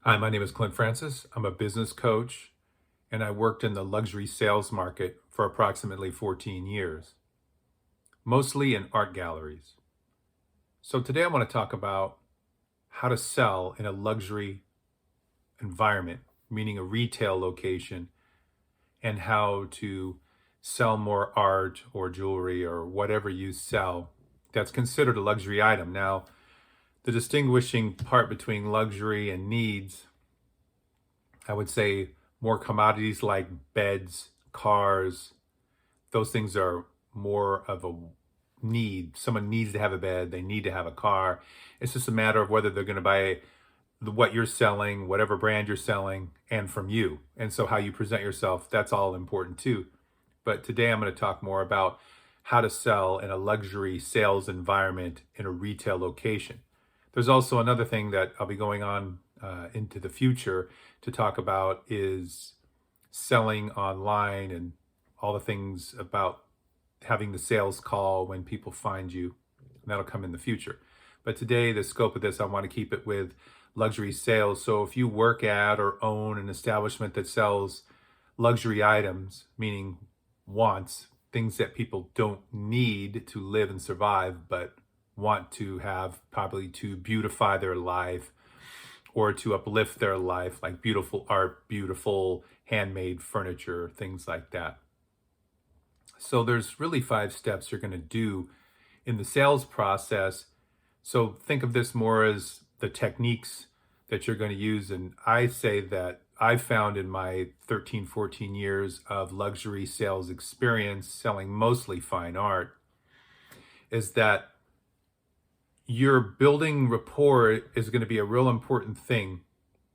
Hi, my name is Clint Francis. I'm a business coach, and I worked in the luxury sales market for approximately 14 years, mostly in art galleries. So today I want to talk about how to sell in a luxury environment, meaning a retail location, and how to sell more art or jewelry or whatever you sell that's considered a luxury item. Now, the distinguishing part between luxury and needs, I would say more commodities like beds, cars, those things are more of a need. Someone needs to have a bed, they need to have a car. It's just a matter of whether they're going to buy what you're selling, whatever brand you're selling, and from you. And so how you present yourself, that's all important too. But today I'm going to talk more about how to sell in a luxury sales environment in a retail location. There's also another thing that I'll be going on into the future to talk about is selling online and all the things about having the sales call when people find you. And that'll come in the future. But today, the scope of this, I want to keep it with luxury sales. So if you work at or own an establishment that sells luxury items, meaning wants, things that people don't need to live and survive, but want to have probably to beautify their life or to uplift their life, like beautiful art, beautiful handmade furniture, things like that. So there's really 5 steps you're going to do in the sales process. So think of this more as the techniques that you're going to use. And I say that I found in my 13, 14 years of luxury sales experience selling mostly fine art is that your building rapport is going to be a real important thing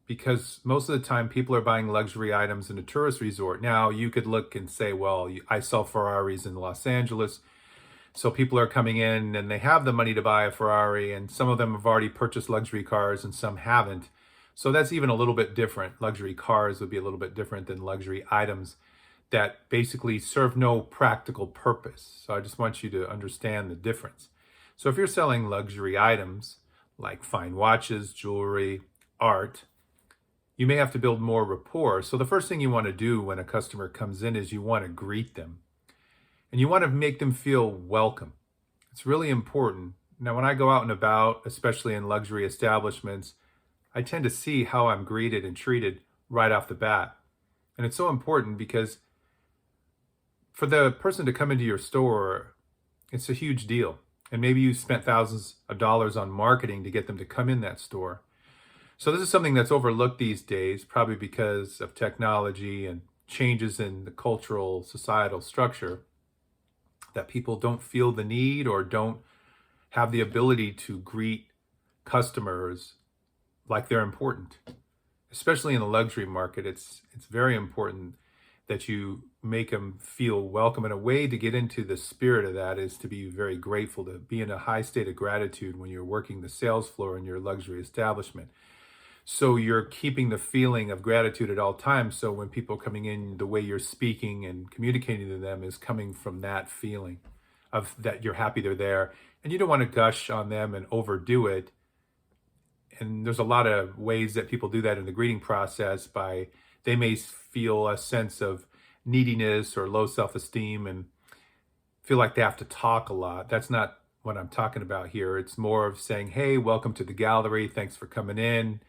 because most of the time people are buying luxury items in a tourist resort. Now you could look and say, well, I sell Ferraris in Los Angeles. So people are coming in and they have the money to buy a Ferrari, and some of them have already purchased luxury cars and some haven't. So that's even a little bit different. Luxury cars would be a little bit different than luxury items that basically serve no practical purpose. So I just want you to understand the difference. So if you're selling luxury items like fine watches, jewelry, art, you may have to build more rapport. So the first thing you want to do when a customer comes in is you want to greet them. And you want to make them feel welcome. It's really important. Now, when I go out and about, especially in luxury establishments, I tend to see how I'm greeted and treated right off the bat. And it's so important because for the person to come into your store, it's a huge deal. And maybe you spent thousands of dollars on marketing to get them to come in that store. So this is something that's overlooked these days, probably because of technology and changes in the cultural, societal structure, that people don't feel the need or don't have the ability to greet customers like they're important. Especially in the luxury market, it's very important that you make them feel welcome. And a way to get into the spirit of that is to be very grateful, to be in a high state of gratitude when you're working the sales floor in your luxury establishment. So you're keeping the feeling of gratitude at all times. So when people are coming in, the way you're speaking and communicating to them is coming from that feeling of that you're happy they're there. And you don't want to gush on them and overdo it. And there's a lot of ways that people do that in the greeting process by they may feel a sense of neediness or low self-esteem and feel like they have to talk a lot. That's not what I'm talking about here. It's more of saying, hey, welcome to the gallery. Thanks for coming in.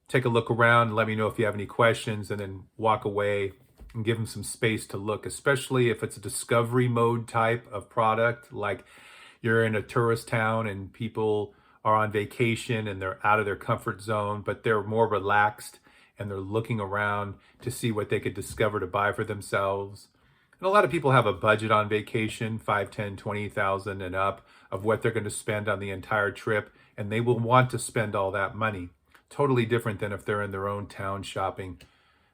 Take a look around and let me know if you have any questions, and then walk away and give them some space to look, especially if it's a discovery mode type of product, like you're in a tourist town and people are on vacation and they're out of their comfort zone, but they're more relaxed and they're looking around to see what they could discover to buy for themselves. And a lot of people have a budget on vacation, 5, 10, 20,000 and up of what they're going to spend on the entire trip, and they will want to spend all that money. Totally different than if they're in their own town shopping.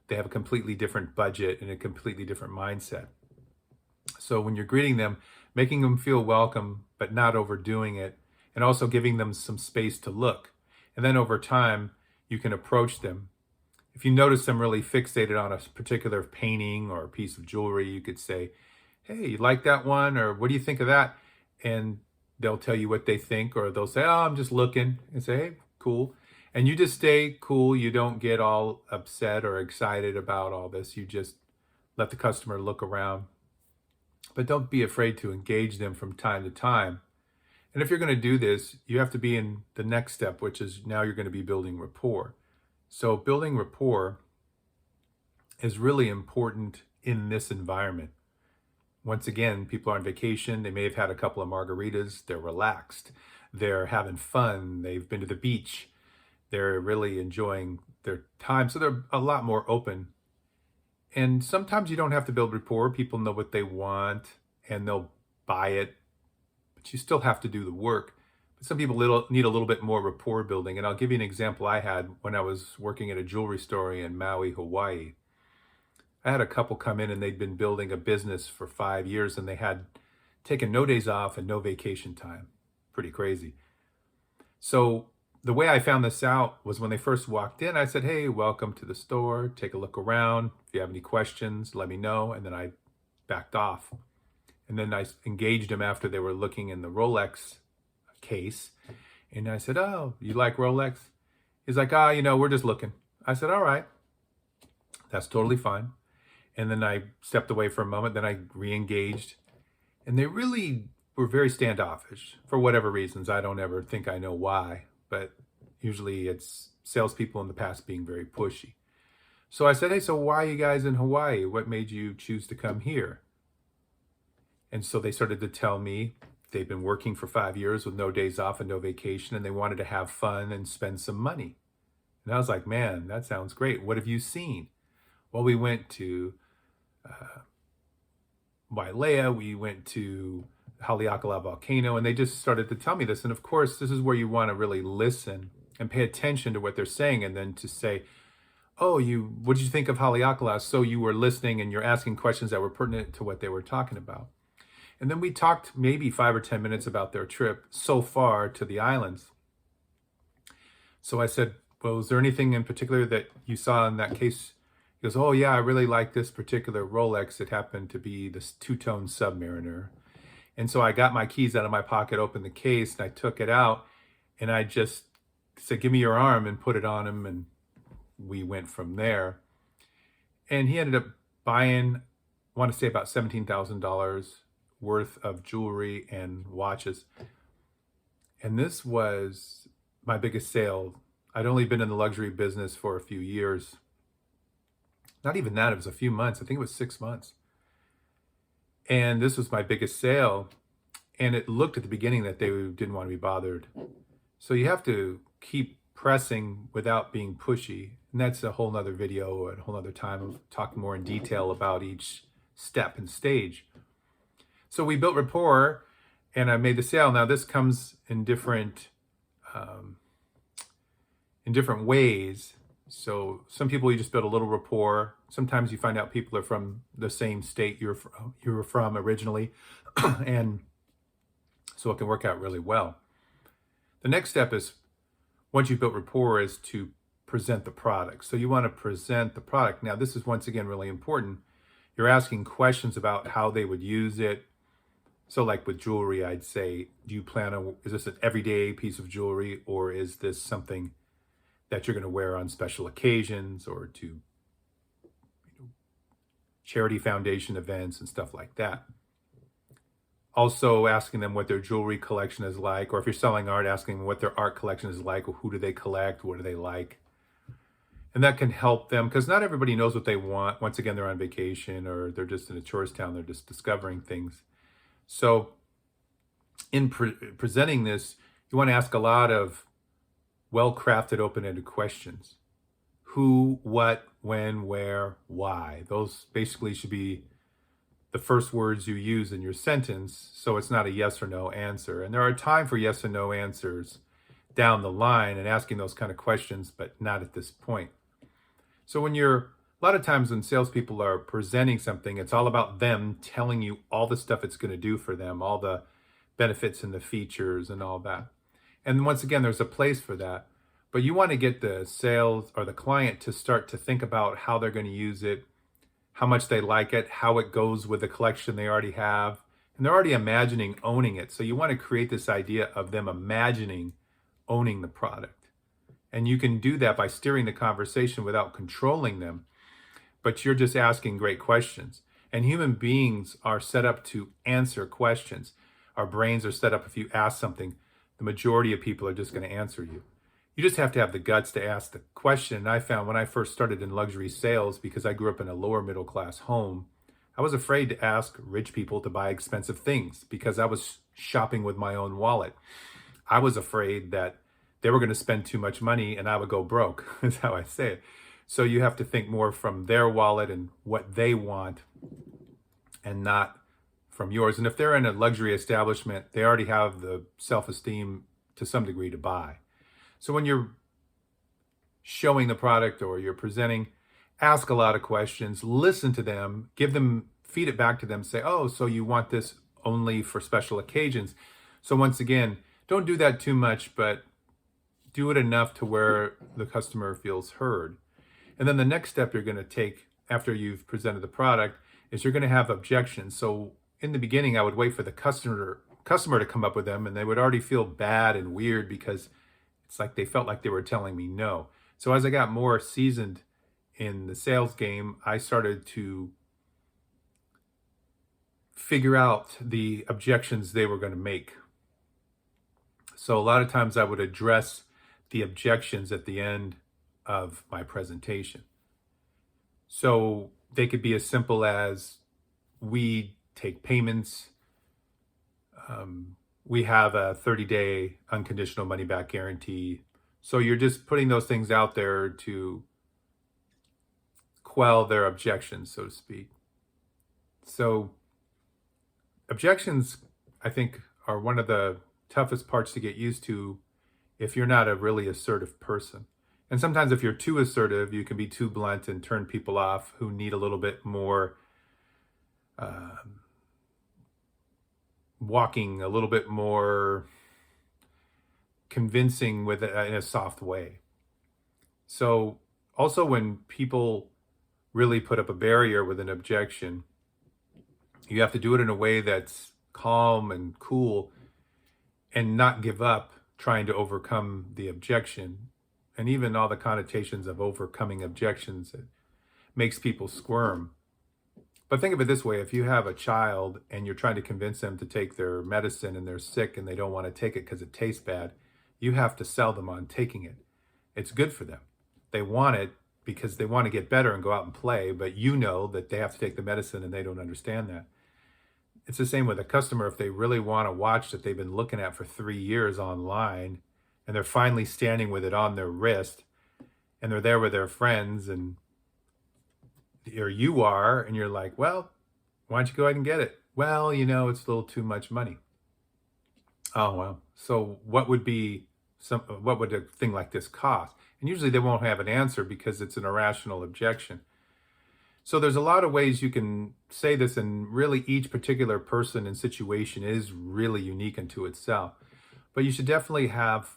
They have a completely different budget and a completely different mindset. So when you're greeting them, making them feel welcome, but not overdoing it, and also giving them some space to look. And then over time, you can approach them. If you notice them really fixated on a particular painting or a piece of jewelry, you could say, hey, you like that one? Or what do you think of that? And they'll tell you what they think, or they'll say, oh, I'm just looking, and say, hey, cool. And you just stay cool. You don't get all upset or excited about all this. You just let the customer look around. But don't be afraid to engage them from time to time. And if you're going to do this, you have to be in the next step, which is now you're going to be building rapport. So building rapport is really important in this environment. Once again, people are on vacation. They may have had a couple of margaritas. They're relaxed. They're having fun. They've been to the beach. They're really enjoying their time. So they're a lot more open. And sometimes you don't have to build rapport. People know what they want and they'll buy it, but you still have to do the work. But some people need a little bit more rapport building. And I'll give you an example I had when I was working at a jewelry store in Maui, Hawaii. I had a couple come in and they'd been building a business for 5 years and they had taken no days off and no vacation time. Pretty crazy. So the way I found this out was when they first walked in, I said, hey, welcome to the store. Take a look around. If you have any questions, let me know. And then I backed off. And then I engaged them after they were looking in the Rolex case. And I said, oh, you like Rolex? He's like, we're just looking. I said, all right, that's totally fine. And then I stepped away for a moment. Then I re-engaged. And they really were very standoffish for whatever reasons. I don't ever think I know why. But usually it's salespeople in the past being very pushy. So I said, hey, so why are you guys in Hawaii? What made you choose to come here? And so they started to tell me they've been working for 5 years with no days off and no vacation, and they wanted to have fun and spend some money. And I was like, man, that sounds great. What have you seen? Well, we went to Wailea, we went to Haleakala volcano, and they just started to tell me this. And of course, this is where you want to really listen and pay attention to what they're saying, and then to say, oh, what did you think of Haleakala? So you were listening and you're asking questions that were pertinent to what they were talking about. And then we talked maybe 5 or 10 minutes about their trip so far to the islands. So I said, well, is there anything in particular that you saw in that case? He goes, oh yeah, I really like this particular Rolex. It happened to be this two-tone Submariner. And so I got my keys out of my pocket, opened the case, and I took it out, and I just said, give me your arm, and put it on him, and we went from there. And he ended up buying, I want to say about $17,000 worth of jewelry and watches. And this was my biggest sale. I'd only been in the luxury business for a few years. Not even that, it was a few months. I think it was 6 months. And this was my biggest sale. And it looked at the beginning that they didn't want to be bothered. So you have to keep pressing without being pushy. And that's a whole nother video, a whole nother time of talking more in detail about each step and stage. So we built rapport and I made the sale. Now this comes in different ways. So some people you just build a little rapport. Sometimes you find out people are from the same state you were from originally. And so it can work out really well. The next step is, once you've built rapport, is to present the product. So you want to present the product. Now this is once again really important. You're asking questions about how they would use it. So like with jewelry, I'd say, is this an everyday piece of jewelry, or is this something that you're going to wear on special occasions or to charity foundation events and stuff like that? Also asking them what their jewelry collection is like, or if you're selling art, asking them what their art collection is like, or who do they collect, what do they like? And that can help them, because not everybody knows what they want. Once again, they're on vacation or they're just in a tourist town, they're just discovering things. So in presenting this, you want to ask a lot of well-crafted, open-ended questions. Who, what, when, where, why. Those basically should be the first words you use in your sentence, so it's not a yes or no answer. And there are time for yes and no answers down the line and asking those kind of questions, but not at this point. So a lot of times when salespeople are presenting something, it's all about them telling you all the stuff it's going to do for them, all the benefits and the features and all that. And once again, there's a place for that. But you want to get the sales or the client to start to think about how they're going to use it, how much they like it, how it goes with the collection they already have. And they're already imagining owning it. So you want to create this idea of them imagining owning the product. And you can do that by steering the conversation without controlling them, but you're just asking great questions. And human beings are set up to answer questions. Our brains are set up, if you ask something, the majority of people are just going to answer you. You just have to have the guts to ask the question. And I found when I first started in luxury sales, because I grew up in a lower middle class home, I was afraid to ask rich people to buy expensive things because I was shopping with my own wallet. I was afraid that they were going to spend too much money and I would go broke, is how I say it. So you have to think more from their wallet and what they want and not from yours. And if they're in a luxury establishment, they already have the self-esteem to some degree to buy. So when you're showing the product or you're presenting, ask a lot of questions, listen to them, feed it back to them, say, oh, so you want this only for special occasions. So once again, don't do that too much, but do it enough to where the customer feels heard. And then the next step you're going to take after you've presented the product is you're going to have objections. So in the beginning, I would wait for the customer to come up with them, and they would already feel bad and weird because it's like they felt like they were telling me no. So as I got more seasoned in the sales game, I started to figure out the objections they were going to make. So a lot of times I would address the objections at the end of my presentation. So they could be as simple as, we take payments, we have a 30-day unconditional money back guarantee. So you're just putting those things out there to quell their objections, so to speak. So objections, I think, are one of the toughest parts to get used to if you're not a really assertive person. And sometimes if you're too assertive, you can be too blunt and turn people off who need a little bit more walking, a little bit more convincing with it in a soft way. So also when people really put up a barrier with an objection, you have to do it in a way that's calm and cool and not give up trying to overcome the objection. And even all the connotations of overcoming objections, it makes people squirm. But think of it this way, if you have a child and you're trying to convince them to take their medicine and they're sick and they don't want to take it because it tastes bad, you have to sell them on taking it. It's good for them. They want it because they want to get better and go out and play, but you know that they have to take the medicine and they don't understand that. It's the same with a customer. If they really want a watch that they've been looking at for 3 years online and they're finally standing with it on their wrist and they're there with their friends and or you are, and you're like, well, why don't you go ahead and get it? Well, it's a little too much money. Oh, well, so what would a thing like this cost? And usually they won't have an answer because it's an irrational objection. So there's a lot of ways you can say this, and really each particular person and situation is really unique unto itself. But you should definitely have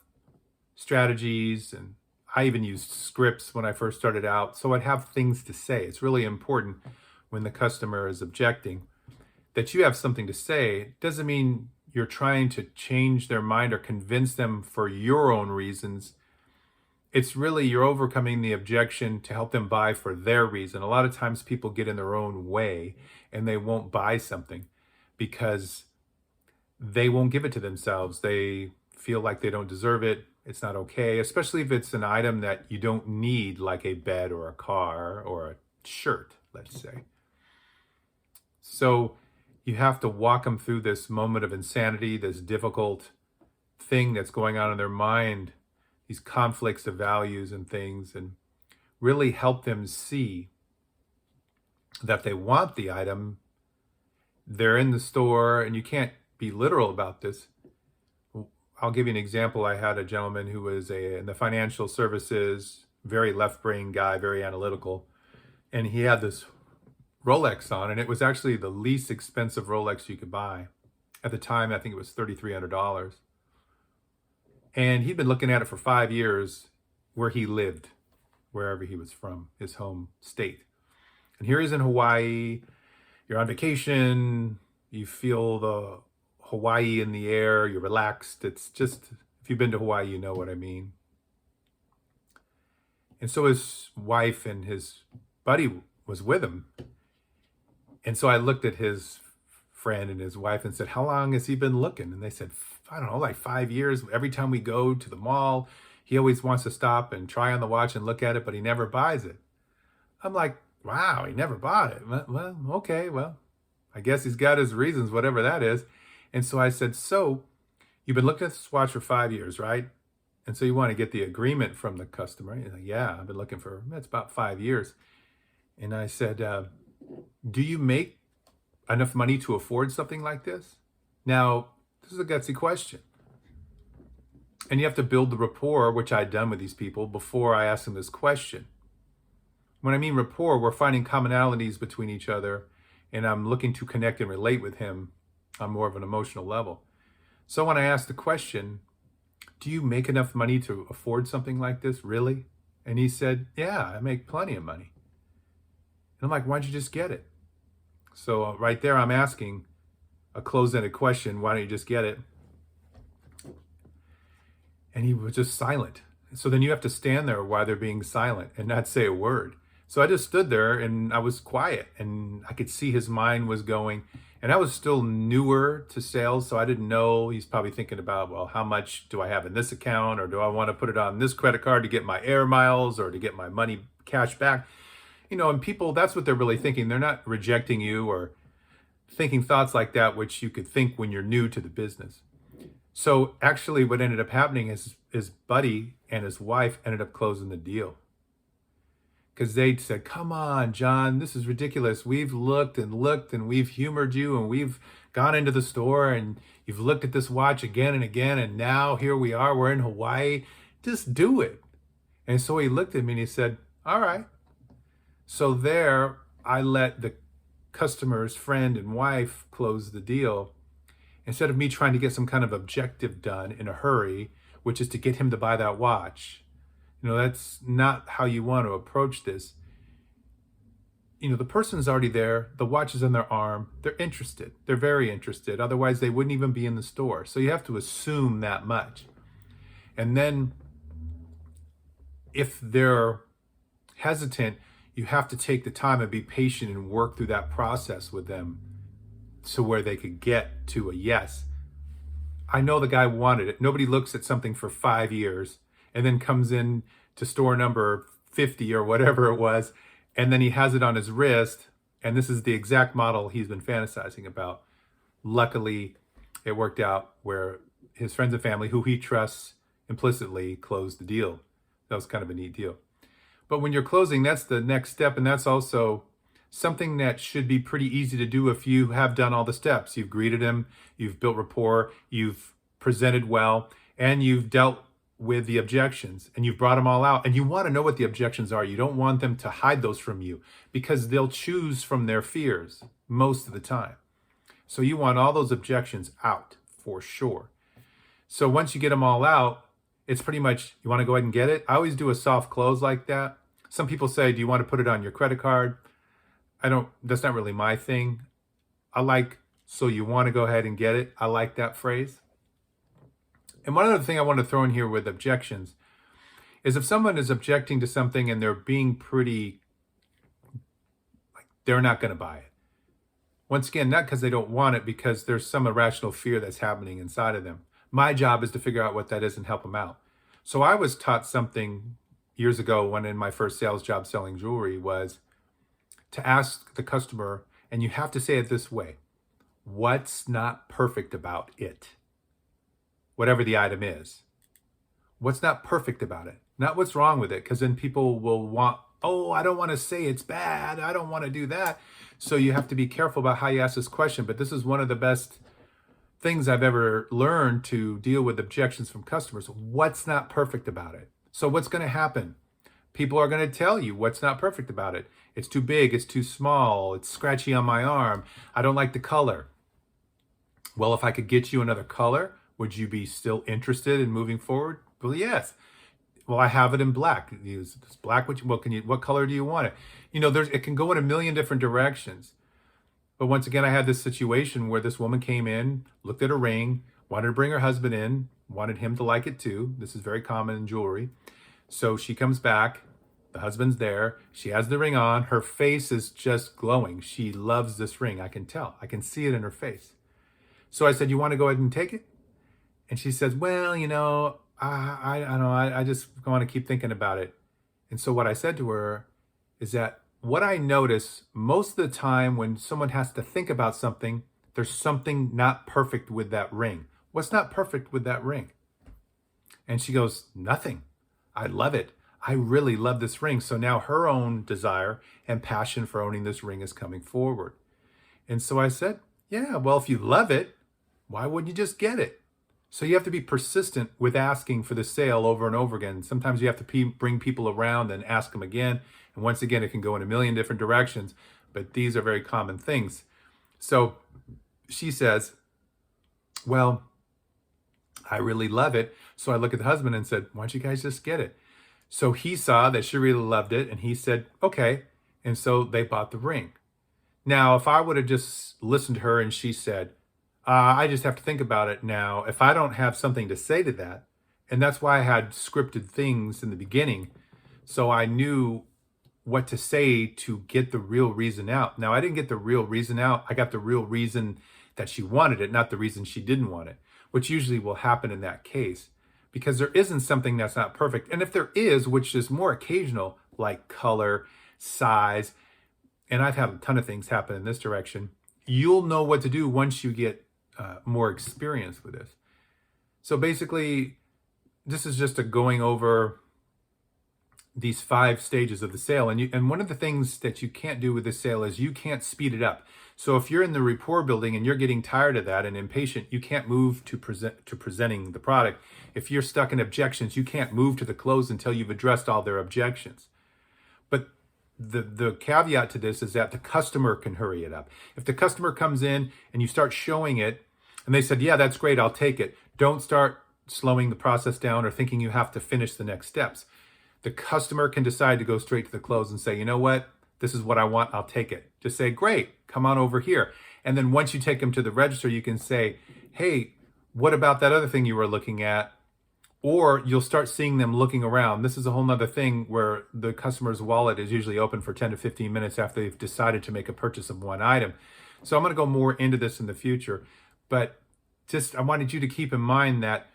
strategies, and I even used scripts when I first started out, so I'd have things to say. It's really important when the customer is objecting that you have something to say. It doesn't mean you're trying to change their mind or convince them for your own reasons. It's really you're overcoming the objection to help them buy for their reason. A lot of times people get in their own way and they won't buy something because they won't give it to themselves. They feel like they don't deserve it. It's not okay, especially if it's an item that you don't need, like a bed or a car or a shirt, let's say. So you have to walk them through this moment of insanity, this difficult thing that's going on in their mind, these conflicts of values and things, and really help them see that they want the item. They're in the store, and you can't be literal about this. I'll give you an example. I had a gentleman who was in the financial services, very left-brain guy, very analytical, and he had this Rolex on, and it was actually the least expensive Rolex you could buy. At the time, I think it was $3,300. And he'd been looking at it for 5 years where he lived, wherever he was from, his home state. And here he's in Hawaii, you're on vacation, you feel the Hawaii in the air, you're relaxed. It's just, if you've been to Hawaii, you know what I mean. And so his wife and his buddy was with him. And so I looked at his friend and his wife and said, "How long has he been looking?" And they said, "I don't know, like 5 years. Every time we go to the mall, he always wants to stop and try on the watch and look at it, but he never buys it." I'm like, "Wow, he never bought it. Well, okay, well, I guess he's got his reasons, whatever that is." And so I said, "So you've been looking at this watch for 5 years, right? And so you want to get the agreement from the customer?" He's like, "Yeah, I've been looking for, it's about 5 years." And I said, "Do you make enough money to afford something like this?" Now, this is a gutsy question. And you have to build the rapport, which I'd done with these people before I asked them this question. When I mean rapport, we're finding commonalities between each other, and I'm looking to connect and relate with him on more of an emotional level. So when I asked the question, "Do you make enough money to afford something like this, really?" And he said, "Yeah, I make plenty of money." And I'm like, "Why'd you just get it?" So right there, I'm asking a closed-ended question, "Why don't you just get it?" And he was just silent. So then you have to stand there while they're being silent and not say a word. So I just stood there and I was quiet, and I could see his mind was going. And I was still newer to sales, so I didn't know. He's probably thinking about, well, how much do I have in this account? Or do I want to put it on this credit card to get my air miles or to get my money cash back? And people, that's what they're really thinking. They're not rejecting you or thinking thoughts like that, which you could think when you're new to the business. So actually what ended up happening is his buddy and his wife ended up closing the deal. Because they said, "Come on, John, this is ridiculous. We've looked and we've humored you and we've gone into the store and you've looked at this watch again and again. And now here we are, we're in Hawaii. Just do it." And so he looked at me and he said, "All right." So there I let the customer's friend and wife close the deal instead of me trying to get some kind of objective done in a hurry, which is to get him to buy that watch. That's not how you want to approach this. The person's already there. The watch is on their arm. They're interested. They're very interested. Otherwise, they wouldn't even be in the store. So you have to assume that much. And then if they're hesitant, you have to take the time and be patient and work through that process with them to where they could get to a yes. I know the guy wanted it. Nobody looks at something for 5 years and then comes in to store number 50 or whatever it was, and then he has it on his wrist, and this is the exact model he's been fantasizing about. Luckily, it worked out where his friends and family, who he trusts implicitly, closed the deal. That was kind of a neat deal. But when you're closing, that's the next step, and that's also something that should be pretty easy to do if you have done all the steps. You've greeted him, you've built rapport, you've presented well, and you've dealt with the objections, and you've brought them all out. And you want to know what the objections are. You don't want them to hide those from you because they'll choose from their fears most of the time. So you want all those objections out for sure. So once you get them all out, it's pretty much, you want to go ahead and get it. I always do a soft close like that. Some people say, "Do you want to put it on your credit card?" That's not really my thing. "So you want to go ahead and get it." I like that phrase. And one other thing I want to throw in here with objections is if someone is objecting to something and they're being pretty, like, they're not going to buy it. Once again, not because they don't want it, because there's some irrational fear that's happening inside of them. My job is to figure out what that is and help them out. So I was taught something years ago when in my first sales job selling jewelry was to ask the customer, and you have to say it this way, "What's not perfect about it?" Whatever the item is. What's not perfect about it? Not what's wrong with it, because then people will want, "Oh, I don't want to say it's bad. I don't want to do that." So you have to be careful about how you ask this question. But this is one of the best things I've ever learned to deal with objections from customers. What's not perfect about it? So what's going to happen? People are going to tell you what's not perfect about it. It's too big, it's too small, it's scratchy on my arm, I don't like the color. Well, if I could get you another color, would you be still interested in moving forward? Well, yes. Well, I have it in black. Use this black. What color do you want it? It can go in a million different directions. But once again, I had this situation where this woman came in, looked at a ring, wanted to bring her husband in, wanted him to like it too. This is very common in jewelry. So she comes back The husband's there. She has the ring on. Her face is just glowing. She loves this ring. I can tell. I can see it in her face. So I said, you want to go ahead and take it? And she says, well, I don't know. I just want to keep thinking about it. And so what I said to her is that what I notice most of the time when someone has to think about something, there's something not perfect with that ring. What's not perfect with that ring? And she goes, nothing. I love it. I really love this ring. So now her own desire and passion for owning this ring is coming forward. And so I said, yeah, well, if you love it, why wouldn't you just get it? So you have to be persistent with asking for the sale over and over again. Sometimes you have to bring people around and ask them again. And once again, it can go in a million different directions, but these are very common things. So she says, well, I really love it. So I look at the husband and said, why don't you guys just get it? So he saw that she really loved it and he said, okay. And so they bought the ring. Now, if I would have just listened to her and she said, I just have to think about it now. If I don't have something to say to that, and that's why I had scripted things in the beginning, so I knew what to say to get the real reason out. Now, I didn't get the real reason out. I got the real reason that she wanted it, not the reason she didn't want it, which usually will happen in that case because there isn't something that's not perfect. And if there is, which is more occasional, like color, size, and I've had a ton of things happen in this direction, you'll know what to do once you get more experience with this. So basically, this is just a going over these 5 stages of the sale. And one of the things that you can't do with this sale is you can't speed it up. So if you're in the rapport building and you're getting tired of that and impatient, you can't move to presenting the product. If you're stuck in objections, you can't move to the close until you've addressed all their objections. But the caveat to this is that the customer can hurry it up. If the customer comes in and you start showing it and they said, yeah, that's great, I'll take it. Don't start slowing the process down or thinking you have to finish the next steps. The customer can decide to go straight to the close and say, you know what, this is what I want, I'll take it. Just say, great, come on over here. And then once you take them to the register, you can say, hey, what about that other thing you were looking at? Or you'll start seeing them looking around. This is a whole nother thing where the customer's wallet is usually open for 10 to 15 minutes after they've decided to make a purchase of one item. So I'm going to go more into this in the future. But just I wanted you to keep in mind that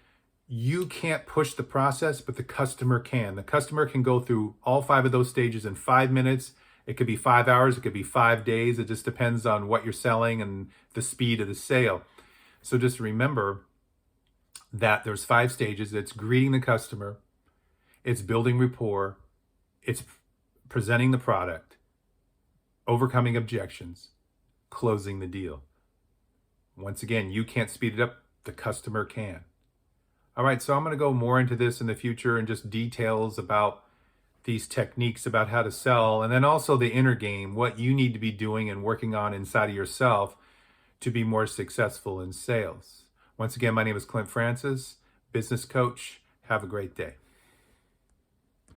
you can't push the process, but the customer can. The customer can go through all 5 of those stages in 5 minutes. It could be 5 hours. It could be 5 days. It just depends on what you're selling and the speed of the sale. So just remember that there's 5 stages. It's greeting the customer. It's building rapport. It's presenting the product, overcoming objections, closing the deal. Once again, you can't speed it up. The customer can. All right, so I'm going to go more into this in the future and just details about these techniques about how to sell, and then also the inner game, what you need to be doing and working on inside of yourself to be more successful in sales. Once again, my name is Clint Francis, business coach. Have a great day.